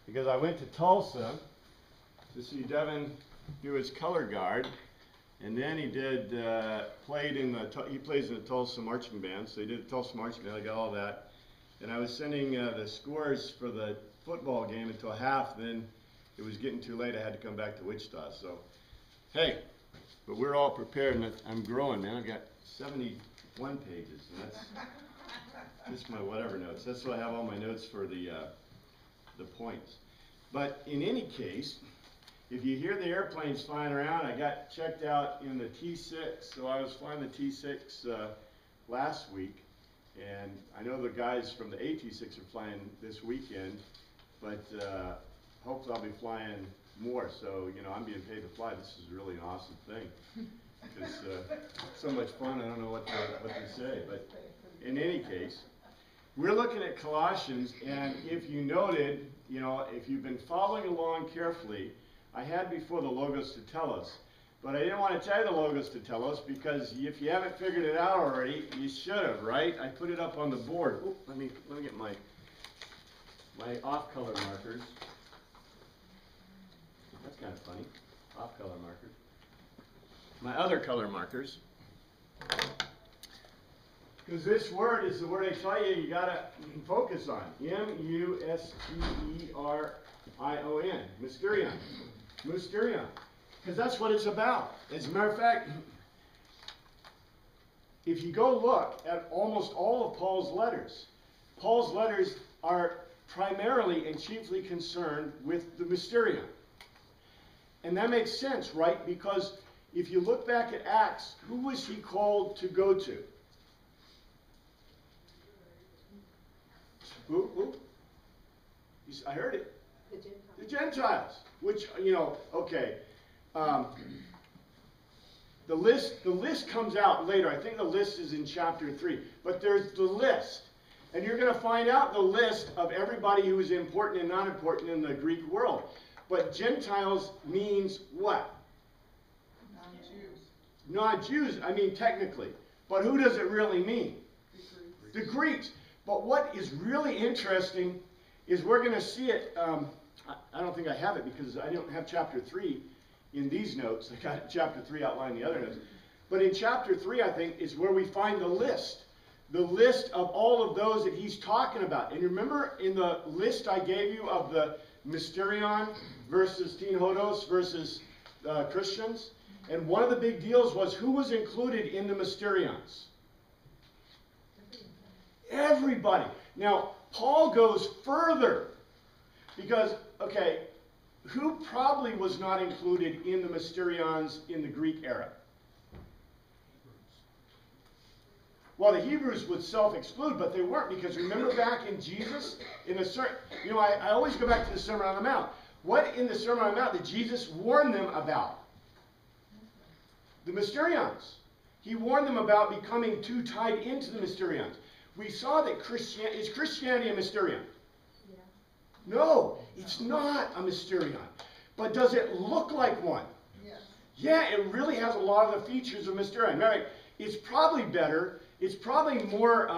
because I went to Tulsa to see Devin do his color guard, and then he did he plays in the Tulsa marching band, so he did the Tulsa marching band. I got all that, and I was sending the scores for the football game until half. Then it was getting too late. I had to come back to Wichita. So, hey, but we're all prepared, and I'm growing, man. I've got 71 pages, and that's just my whatever notes. That's why I have all my notes for the points. But in any case, if you hear the airplanes flying around, I got checked out in the T6. So I was flying the T6 last week, and I know the guys from the AT6 are flying this weekend, but hopefully I'll be flying more. So, you know, I'm being paid to fly. This is really an awesome thing. It's so much fun, I don't know what to say. But in any case, we're looking at Colossians, and if you noted, you know, if you've been following along carefully, I had before the logos to tell us, but I didn't want to tell you the logos to tell us because if you haven't figured it out already, you should have, right? I put it up on the board. Ooh, let me get my off-color markers. That's kind of funny, off-color markers. My other color markers. Because this word is the word I tell you gotta focus on. M-U-S-T-E-R-I-O-N. Musterion. Musterion. Because that's what it's about. As a matter of fact, if you go look at almost all of Paul's letters are primarily and chiefly concerned with the Musterion. And that makes sense, right? Because if you look back at Acts, who was he called to go to? Who? I heard it. The Gentiles. Which, you know, okay. The list comes out later. I think the list is in chapter 3. But there's the list. And you're going to find out the list of everybody who is important and not important in the Greek world. But Gentiles means what? Non-Jews. Non-Jews, I mean technically. But who does it really mean? The Greeks. But what is really interesting is we're going to see it. I don't think I have it because I don't have chapter 3 in these notes. I got chapter 3 outlined in the other notes. But in chapter 3, I think, is where we find the list. The list of all of those that he's talking about. And remember in the list I gave you of the Musterion versus Teen Hodos versus Christians? And one of the big deals was who was included in the Musterions? Everybody. Now, Paul goes further because, okay, who probably was not included in the Musterions in the Greek era? Well, the Hebrews would self-exclude, but they weren't because remember back in Jesus, in a certain, you know, I always go back to the Sermon on the Mount. What in the Sermon on the Mount did Jesus warn them about? The Musterions. He warned them about becoming too tied into the Musterions. We saw that is Christianity a Musterion? Yeah. No, it's not a Musterion. But does it look like one? Yes. Yeah, it really has a lot of the features of Musterion. Right? It's probably better. It's probably more,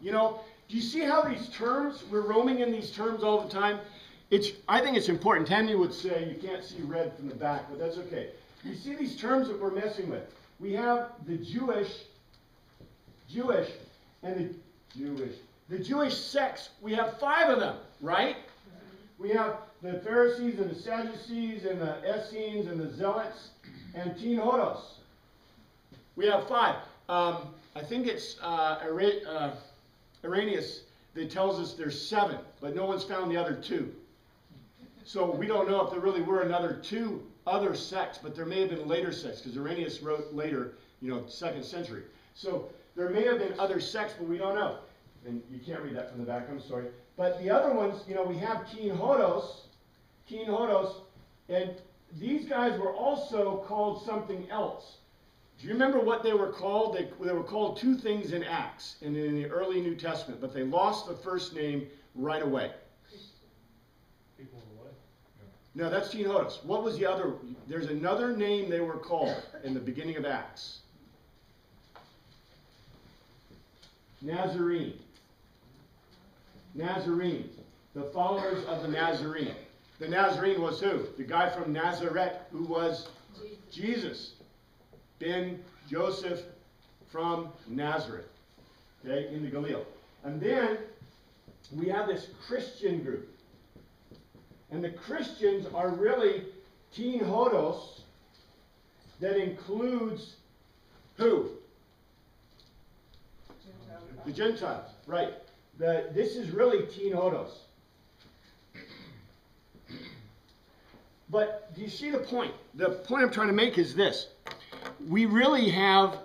you know, do you see how these terms, we're roaming in these terms all the time? I think it's important. Tammy would say you can't see red from the back, but that's okay. You see these terms that we're messing with. We have the Jewish, and the Jewish sects. We have 5 of them, right? We have the Pharisees and the Sadducees and the Essenes and the Zealots and Teen Hodos. We have 5. I think it's Irenaeus that tells us there's 7, but no one's found the other 2. So we don't know if there really were another 2 other sects, but there may have been later sects because Irenaeus wrote later, you know, 2nd century. So there may have been other sects, but we don't know. And you can't read that from the back, I'm sorry. But the other ones, you know, we have Teen Hodos, and these guys were also called something else. Do you remember what they were called? They were called 2 things in Acts and in the early New Testament, but they lost the first name right away. People of the way? No, that's Teen Hodos. What was the other? There's another name they were called in the beginning of Acts. Nazarene. The followers of the Nazarene. The Nazarene was who? The guy from Nazareth who was Jesus. Ben Joseph from Nazareth. Okay, in the Galilee. And then we have this Christian group. And the Christians are really teen hodos that includes who? The Gentiles, right. This is really teen hodos. But do you see the point? The point I'm trying to make is this. We really have,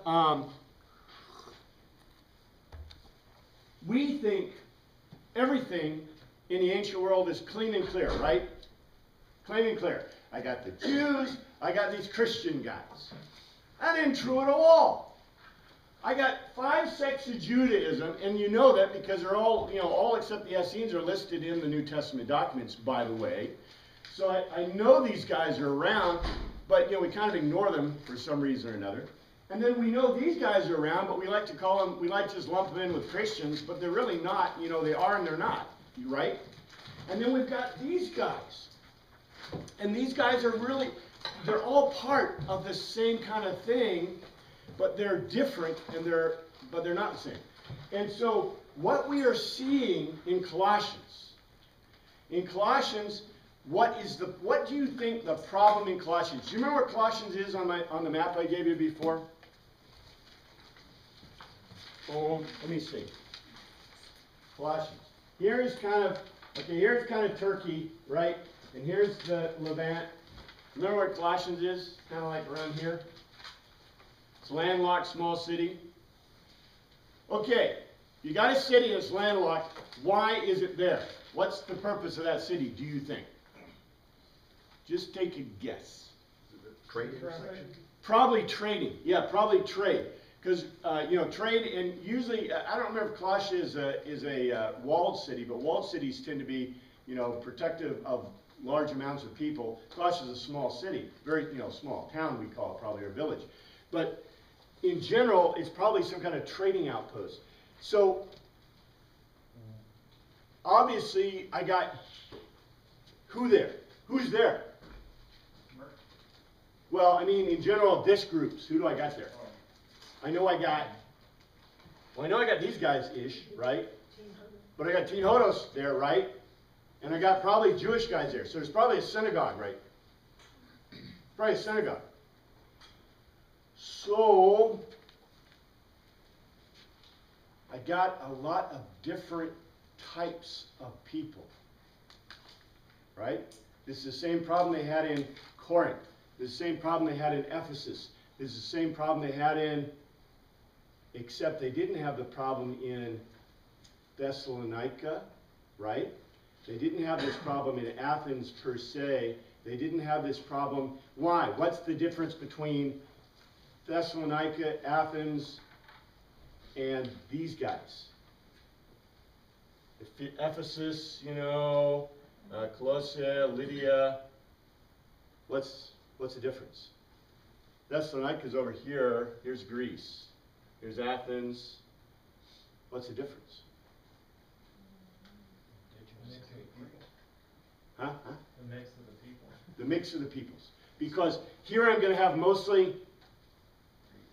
we think everything in the ancient world is clean and clear, right? Clean and clear. I got the Jews, I got these Christian guys. That ain't true at all. I got 5 sects of Judaism, and you know that because they're all, all except the Essenes are listed in the New Testament documents, by the way. So I know these guys are around, but we kind of ignore them for some reason or another. And then we know these guys are around, but we like to call them, we like to just lump them in with Christians, but they're really not. They are and they're not, right? And then we've got these guys. And these guys are really, they're all part of the same kind of thing, but they're different, but they're not the same. And so what we are seeing in Colossians, what do you think the problem in Colossians? Do you remember what Colossians is on the map I gave you before? Oh, let me see. Colossians. Here's kind of Turkey, right? And here's the Levant. Remember what Colossians is? Kind of like around here. It's a landlocked small city. Okay, you got a city that's landlocked. Why is it there? What's the purpose of that city, do you think? Just take a guess. Trade intersection? Probably trading. Yeah, probably trade. Because, trade, and usually, I don't remember if Colossia is a walled city, but walled cities tend to be, protective of large amounts of people. Colossia is a small city, very, small town we call it, probably, or village. But in general, it's probably some kind of trading outpost. So, obviously, I got who there? Who's there? Well, I mean, in general, this groups. Who do I got there? I know I got these guys-ish, right? But I got teen hodos there, right? And I got probably Jewish guys there. So there's probably a synagogue, right? Probably a synagogue. So, I got a lot of different types of people, right? This is the same problem they had in Corinth. This is the same problem they had in Ephesus. This is the same problem they had in, except they didn't have the problem in Thessalonica, right? They didn't have this problem in Athens per se. They didn't have this problem. Why? What's the difference between Thessalonica, Athens, and these guys? Ephesus, Colossae, Lydia. What's the difference? Thessalonica's over here. Here's Greece. Here's Athens. What's the difference? Huh? The mix of the people. The mix of the peoples. Because here I'm going to have mostly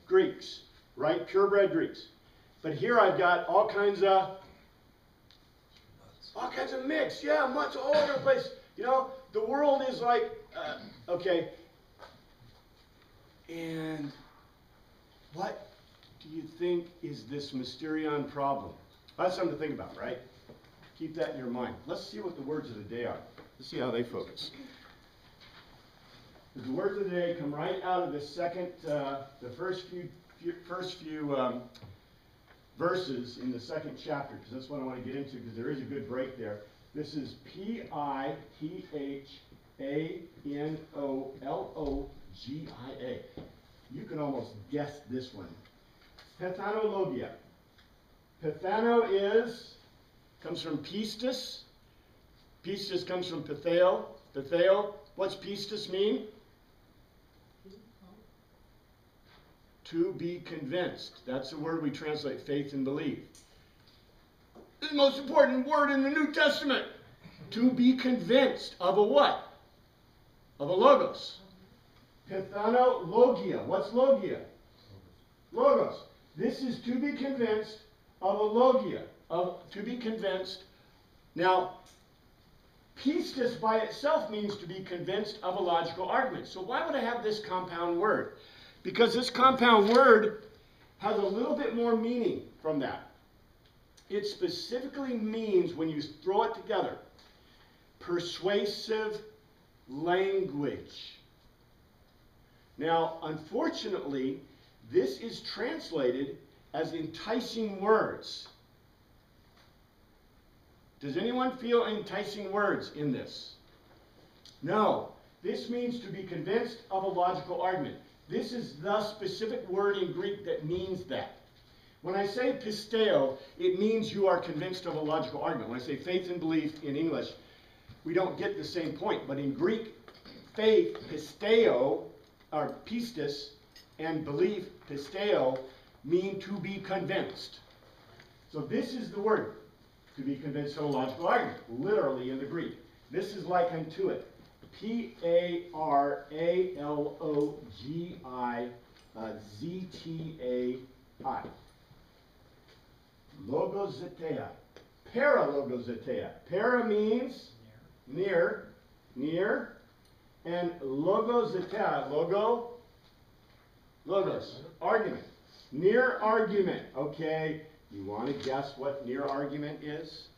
Greeks, right? Purebred Greeks. But here I've got all kinds of mix. Yeah, mutts all over the place. The world is like, okay. And what do you think is this Musterion problem? That's something to think about, right? Keep that in your mind. Let's see what the words of the day are. Let's see how they focus. The words of the day come right out of the first few verses in the second chapter, because that's what I want to get into, because there is a good break there. This is Pithanologia. You can almost guess this one. Pithanologia. Pithano comes from pistis. Pistis comes from patheo. Patheo. What's pistis mean? To be convinced. That's the word we translate faith and believe. The most important word in the New Testament. To be convinced of a what? Of a logos. Pithanologia. What's logia? Logos. This is to be convinced of a logia. To be convinced. Now, pistis by itself means to be convinced of a logical argument. So why would I have this compound word? Because this compound word has a little bit more meaning from that. It specifically means, when you throw it together, persuasive language. Now, unfortunately, this is translated as enticing words. Does anyone feel enticing words in this? No. This means to be convinced of a logical argument. This is the specific word in Greek that means that. When I say pisteo, it means you are convinced of a logical argument. When I say faith and belief in English, we don't get the same point. But in Greek, faith, pisteo, or pistis, and belief, pisteo, mean to be convinced. So this is the word, to be convinced of a logical argument, literally in the Greek. This is like unto it. P-A-R-A-L-O-G-I-Z-T-A-I. Logozetea. Paralogozetea. Para means near, and logozetea, logos, argument. Near argument. Okay, you want to guess what near argument is?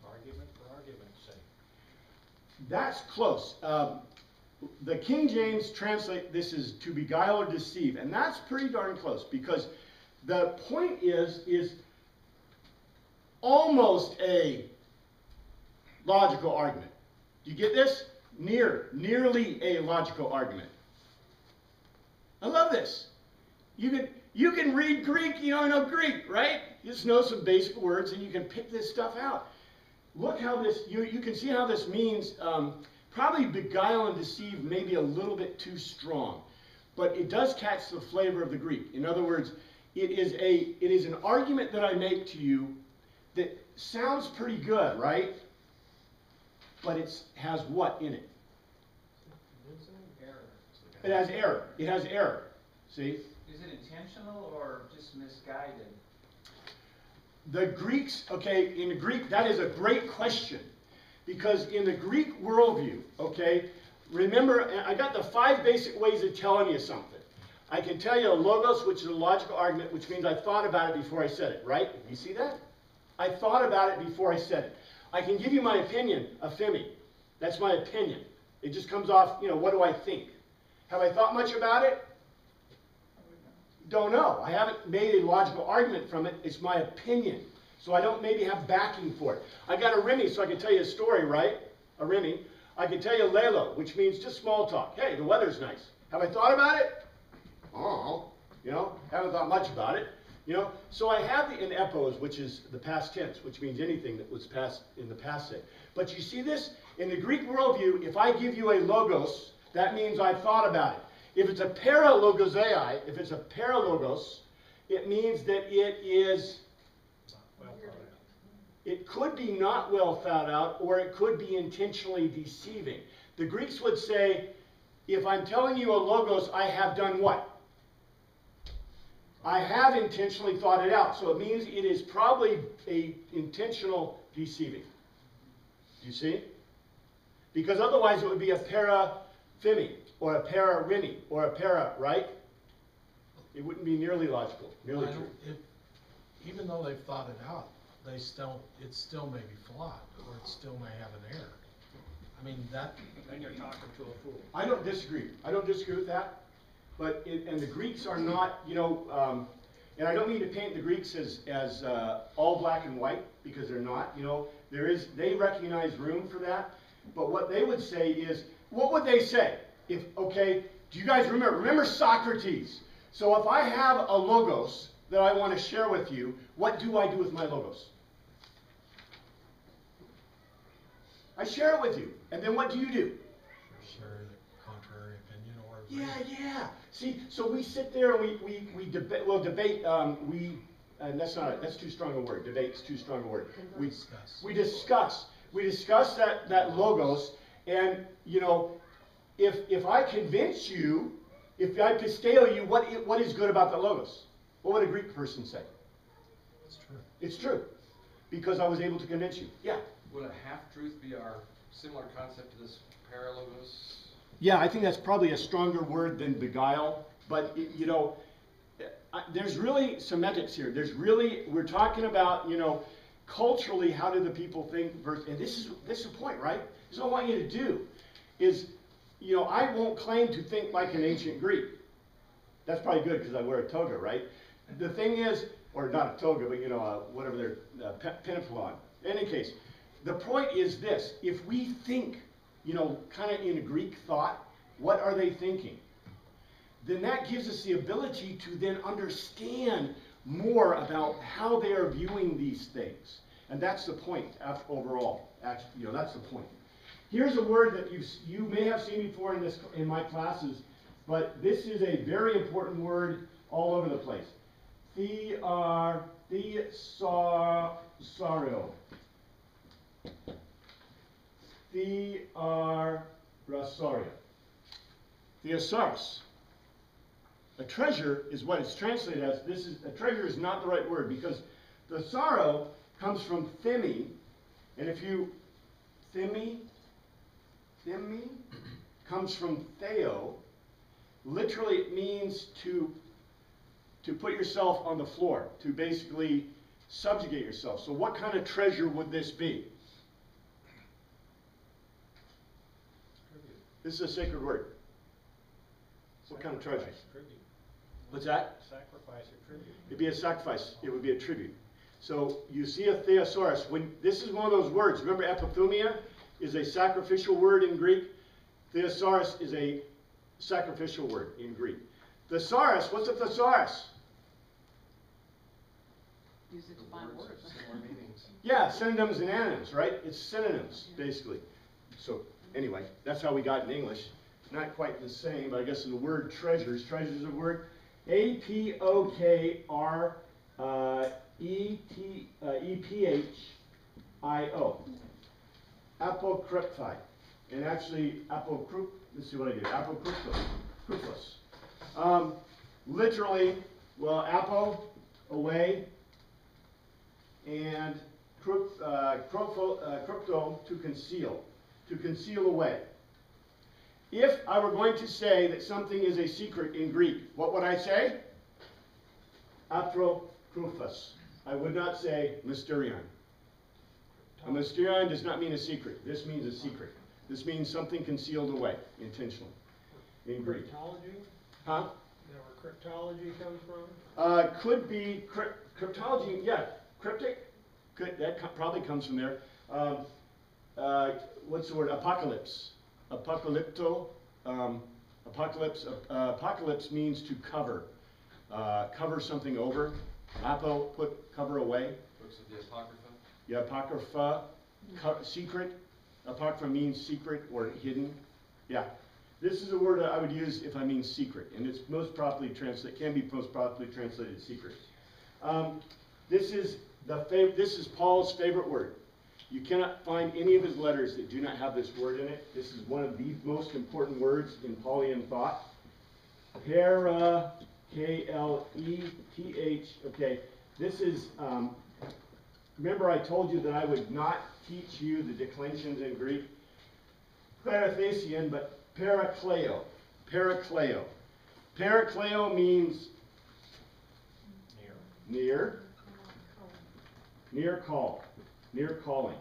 Argument for argument's sake. That's close. The King James translate this as to beguile or deceive, and that's pretty darn close, because the point is almost a logical argument. Do you get this? Nearly a logical argument. I love this. You can read Greek, you don't know Greek, right? You just know some basic words and you can pick this stuff out. Look how this, you can see how this means, probably beguile and deceive maybe a little bit too strong. But it does catch the flavor of the Greek. In other words, it is an argument that I make to you that sounds pretty good, right? But it has what in it? It's an error. It has error. It has error. See? Is it intentional or just misguided? The Greeks, okay, in the Greek, that is a great question. Because in the Greek worldview, okay, remember, I got the 5 basic ways of telling you something. I can tell you a logos, which is a logical argument, which means I thought about it before I said it, right? You see that? I thought about it before I said it. I can give you my opinion, a femi. That's my opinion. It just comes off, what do I think? Have I thought much about it? Don't know. I haven't made a logical argument from it. It's my opinion. So I don't maybe have backing for it. I got a rimi, so I can tell you a story, right? A rimi. I can tell you lelo, which means just small talk. Hey, the weather's nice. Have I thought about it? Oh, haven't thought much about it. So I have the in epos, which is the past tense, which means anything that was past in the past tense. But you see this? In the Greek worldview, if I give you a logos, that means I thought about it. If it's a paralogosei, if it's a paralogos, it means that it is, Well thought out. it could be not well thought out, or it could be intentionally deceiving. The Greeks would say, if I'm telling you a logos, I have done what? I have intentionally thought it out. So it means it is probably a intentional deceiving. Do you see? Because otherwise it would be a para-femi, or a para-rini, or a para, right? It wouldn't be nearly logical, nearly true. Even though they've thought it out, it still may be flawed, or it still may have an error. I mean, that... Then you're talking to a fool. I don't disagree. I don't disagree with that. But and the Greeks are not, and I don't mean to paint the Greeks as all black and white, because they're not. They recognize room for that. But what they would say is, what would they say? Do you guys remember Socrates? So if I have a logos that I want to share with you, what do I do with my logos? I share it with you. And then what do you do? Share the contrary opinion or... Yeah. See, so we sit there and we debate, and that's too strong a word. Debate's too strong a word. We Discuss. we discuss that logos, and you know, if I convince you, if I pisteo you, what is good about the logos? What would a Greek person say? It's true. It's true, because I was able to convince you. Yeah. Would a half-truth be our similar concept to this paralogos? Yeah, I think that's probably a stronger word than beguile, but you know, there's really semantics here. We're talking about, you know, culturally, how do the people think, and this is the point, right? This is what I want you to do, is, you know, I won't claim to think like an ancient Greek. That's probably good because I wear a toga, right? The thing is, or not a toga, but you know, whatever their penaphlon. In any case, the point is this: if we think, you know, kind of in Greek thought, what are they thinking? Then that gives us the ability to then understand more about how they are viewing these things. And that's the point overall. Actually, you know, that's the point. Here's a word that you may have seen before in my classes, but this is a very important word all over the place. Thesauro. Thesaurus. A treasure is what it's translated as. A treasure is not the right word, because the sorrow comes from themi, and if you themi comes from theo. Literally, it means to put yourself on the floor, to basically subjugate yourself. So what kind of treasure would this be? This is a sacred word. What kind of treasure? Tribute. What's that? Sacrifice or tribute. It'd be a sacrifice. It would be a tribute. So you see a thesaurus. This is one of those words. Remember, epithumia is a sacrificial word in Greek. Thesaurus is a sacrificial word in Greek. Thesaurus, what's a thesaurus? Use it to find words. Similar meanings. Yeah, synonyms and antonyms, right? It's synonyms, basically. So anyway, that's how we got in English. Not quite the same, but I guess in the word treasures is a word. Apokripphio. Apokryphi. And actually, let's see what I did. Apokryphos. Literally, well, apo, away, and krypto, to conceal away. If I were going to say that something is a secret in Greek, what would I say? Apokryphos. I would not say Musterion. A Musterion does not mean a secret. This means a secret. This means something concealed away, intentionally, in Greek. Cryptology? Huh? Is that where cryptology comes from? Could be cryptology, yeah. Cryptic, probably comes from there. What's the word? Apocalypse. Apocalypto. Apocalypse means to cover. Cover something over. Apo, cover away. Books of the Apocrypha. Yeah, apocrypha, secret. Apocrypha means secret or hidden. Yeah. This is a word I would use if I mean secret, and it's most properly translated secret. This is Paul's favorite word. You cannot find any of his letters that do not have this word in it. This is one of the most important words in Paulian thought. Para, K-L-E-T-H. Okay, this is, remember I told you that I would not teach you the declensions in Greek? Parathesian, but parakleo. Parakleo. Parakleo means near call, near calling.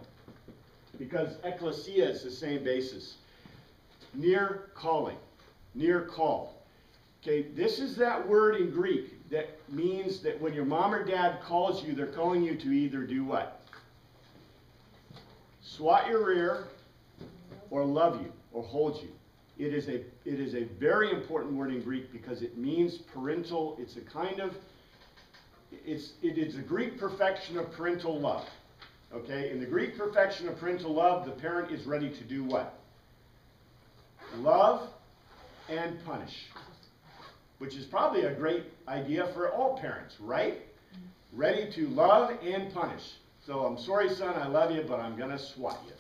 Because ecclesia is the same basis. Near calling, near call. Okay, this is that word in Greek that means that when your mom or dad calls you, they're calling you to either do what? Swat your rear, or love you, or hold you. It is a very important word in Greek because it means parental. It's a kind of, it is a Greek perfection of parental love. Okay, in the Greek perfection of parental love, the parent is ready to do what? Love and punish. Which is probably a great idea for all parents, right? ready to love and punish. So I'm sorry, son, I love you, but I'm going to swat you.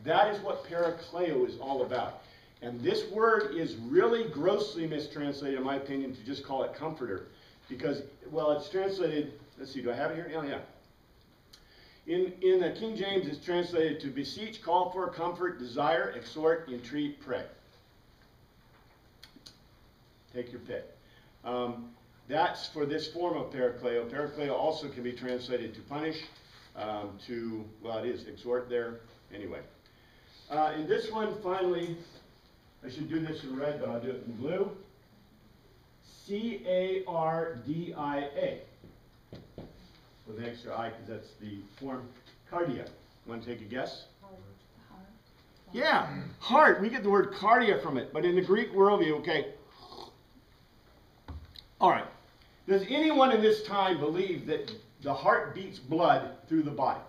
That is what parakleo is all about. And this word is really grossly mistranslated, in my opinion, to just call it comforter. Because, well, it's translated, let's see, do I have it here? Oh, yeah. In the King James, it's translated to beseech, call for, comfort, desire, exhort, entreat, pray. Take your pick. That's for this form of parakleo. Parakleo also can be translated to punish, well, it is exhort there. Anyway. In this one, finally, I should do this in red, but I'll do it in blue. C-A-R-D-I-A. With an extra I, because that's the form cardia. Want to take a guess? Yeah, heart. We get the word cardia from it, but in the Greek worldview, okay. All right. Does anyone in this time believe that the heart beats blood through the body?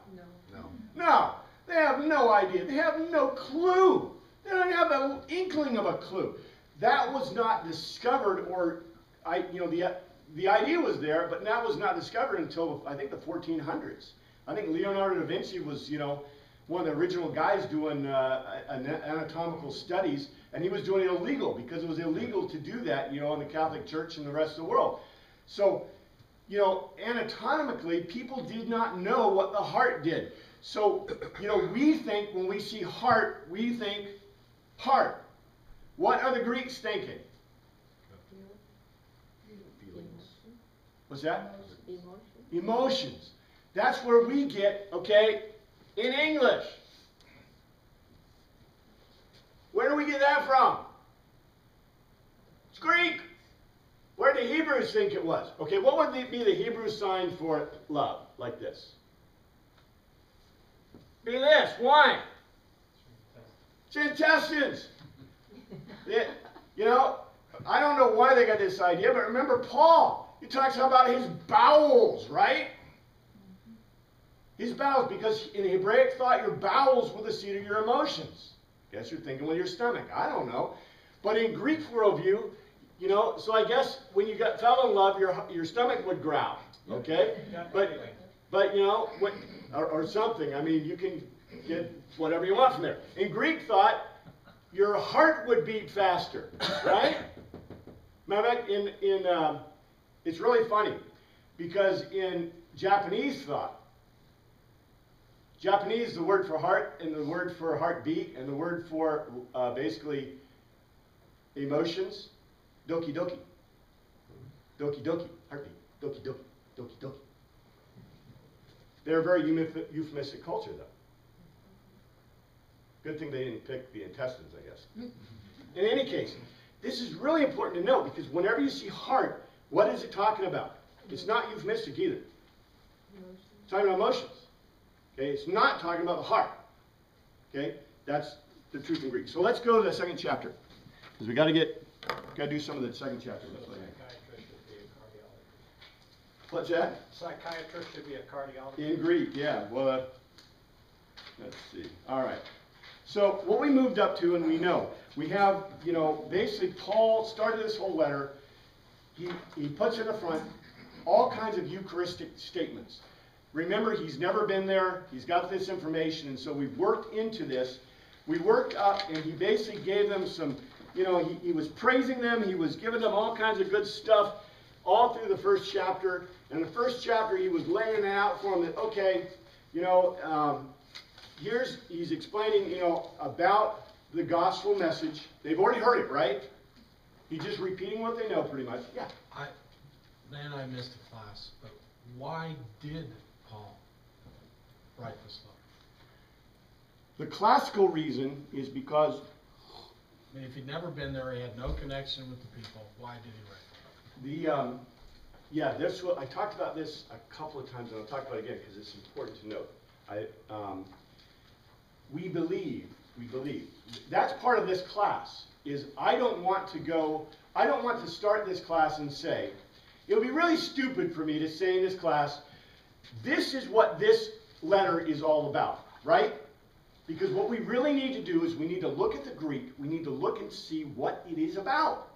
No. No. They have no idea. They have no clue. They don't have an inkling of a clue. That was not discovered, or the idea was there, but that was not discovered until I think the 1400s. I think Leonardo da Vinci was, one of the original guys doing anatomical studies, and he was doing it illegal because it was illegal to do that, in the Catholic Church and the rest of the world. So, anatomically, people did not know what the heart did. So, we think when we see heart, we think heart. What are the Greeks thinking? What's that? Emotions. That's where we get, okay, in English. Where do we get that from? It's Greek. Where do the Hebrews think it was? Okay, what would be the Hebrew sign for love? Like this. Be this. Why? It's intestines. I don't know why they got this idea, but remember Paul. He talks about his bowels, right? His bowels, because in Hebraic thought, your bowels were the seat of your emotions. Guess you're thinking with your stomach. I don't know. But in Greek worldview, so I guess when you fell in love, your stomach would growl, okay? But or something. I mean, you can get whatever you want from there. In Greek thought, your heart would beat faster, right? Remember, it's really funny because in Japanese thought, Japanese, the word for heart and the word for heartbeat and the word for basically emotions, doki doki. Doki doki, heartbeat. Doki doki, doki doki. They're a very euphemistic culture, though. Good thing they didn't pick the intestines, I guess. In any case, this is really important to know because whenever you see heart, what is it talking about? It's not euphemistic either. It's talking about emotions. Okay, it's not talking about the heart. Okay, that's the truth in Greek. So let's go to the second chapter because we got to do some of the second chapter. Psychiatrist should be a cardiologist. What's that? Psychiatrist should be a cardiologist. In Greek, yeah. Well, let's see. All right. So what we moved up to, and we know, we have, basically Paul started this whole letter. He puts in the front all kinds of Eucharistic statements. Remember, he's never been there. He's got this information, and so we've worked into this. We worked up, and he basically gave them some, he was praising them. He was giving them all kinds of good stuff all through the first chapter. And the first chapter, he was laying out for them that, okay, he's explaining, about the gospel message. They've already heard it, right? He's just repeating what they know pretty much. Yeah. I missed a class, but why did Paul write this letter? The classical reason is because I mean, if he'd never been there, he had no connection with the people, why did he write this I talked about this a couple of times, and I'll talk about it again because it's important to note. We believe, that's part of this class, is I don't want to start this class and say, it would be really stupid for me to say in this class, this is what this letter is all about, right? Because what we really need to do is we need to look at the Greek, we need to look and see what it is about.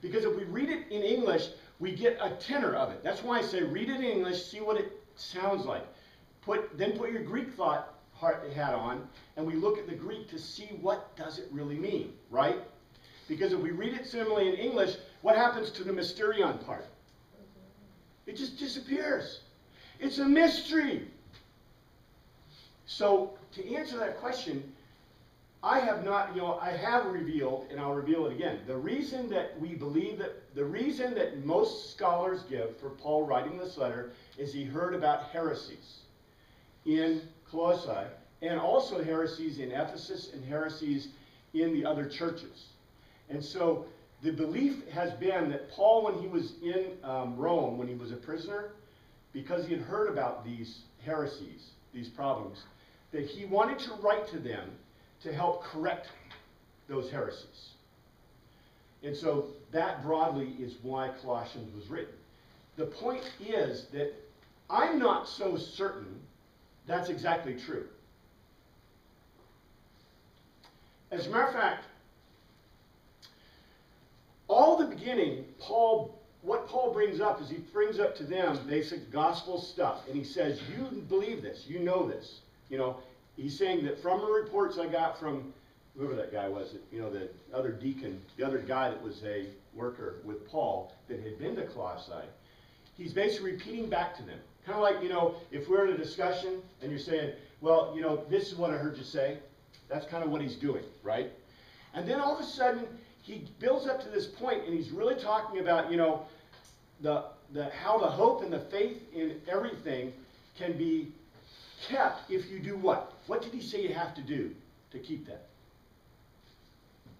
Because if we read it in English, we get a tenor of it. That's why I say read it in English, see what it sounds like. Then put your Greek thought hat on, and we look at the Greek to see what does it really mean, right? Because if we read it similarly in English, what happens to the Musterion part? It just disappears. It's a mystery. So to answer that question, I have not, I have revealed, and I'll reveal it again, the reason that we believe that, the reason that most scholars give for Paul writing this letter is he heard about heresies in Colossae, and also heresies in Ephesus and heresies in the other churches. And so the belief has been that Paul, when he was in Rome, when he was a prisoner, because he had heard about these heresies, these problems, that he wanted to write to them to help correct those heresies. And so that broadly is why Colossians was written. The point is that I'm not so certain that's exactly true. As a matter of fact, all the beginning, what Paul brings up is he brings up to them basic gospel stuff. And he says, you believe this, you know this. He's saying that from the reports I got from whoever that guy was, the other deacon, the other guy that was a worker with Paul that had been to Colossae, he's basically repeating back to them. Kind of like, if we're in a discussion and you're saying, well, this is what I heard you say. That's kind of what he's doing, right? And then all of a sudden, he builds up to this point, and he's really talking about, how the hope and the faith in everything can be kept if you do what? What did he say you have to do to keep that?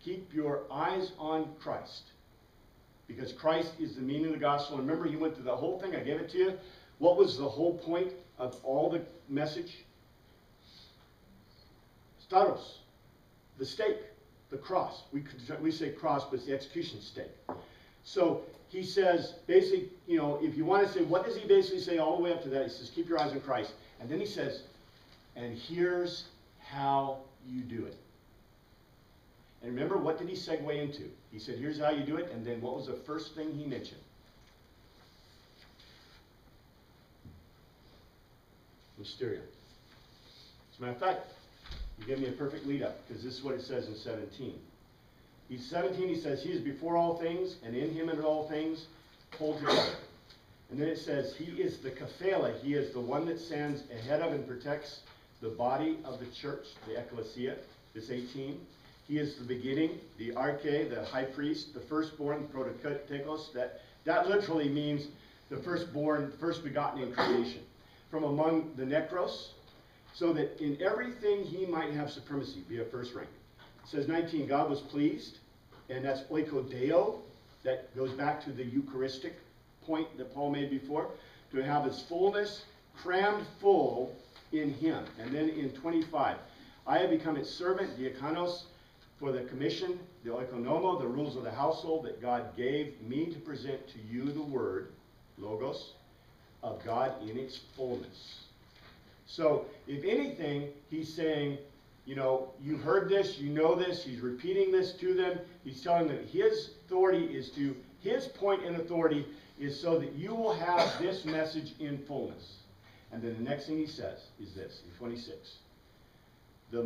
Keep your eyes on Christ. Because Christ is the meaning of the gospel. And remember, he went through the whole thing. I gave it to you. What was the whole point of all the message? Staros, the stake, the cross. We say cross, but it's the execution stake. So he says, basically, if you want to say, what does he basically say all the way up to that? He says, keep your eyes on Christ. And then he says, and here's how you do it. And remember, what did he segue into? He said, here's how you do it. And then what was the first thing he mentioned? Musterion. As a matter of fact, you gave me a perfect lead up, because this is what it says in 17. He says, he is before all things, and in him and all things hold together. And then it says, he is the Kephala. He is the one that stands ahead of and protects the body of the church, the ecclesia. This 18. He is the beginning, the arche, the high priest, the firstborn, prototokos. That literally means the firstborn, first begotten in creation. From among the necros, so that in everything he might have supremacy, be a first rank. It says 19, God was pleased, and that's oikodeo. That goes back to the Eucharistic point that Paul made before, to have his fullness crammed full in him. And then in 25, I have become its servant, diakonos, for the commission, the oikonomo, the rules of the household that God gave me to present to you the word, logos, of God in its fullness. So, if anything, he's saying, you've heard this, you know this, he's repeating this to them, he's telling them his authority is to, his point in authority is so that you will have this message in fullness. And then the next thing he says is this, in 26.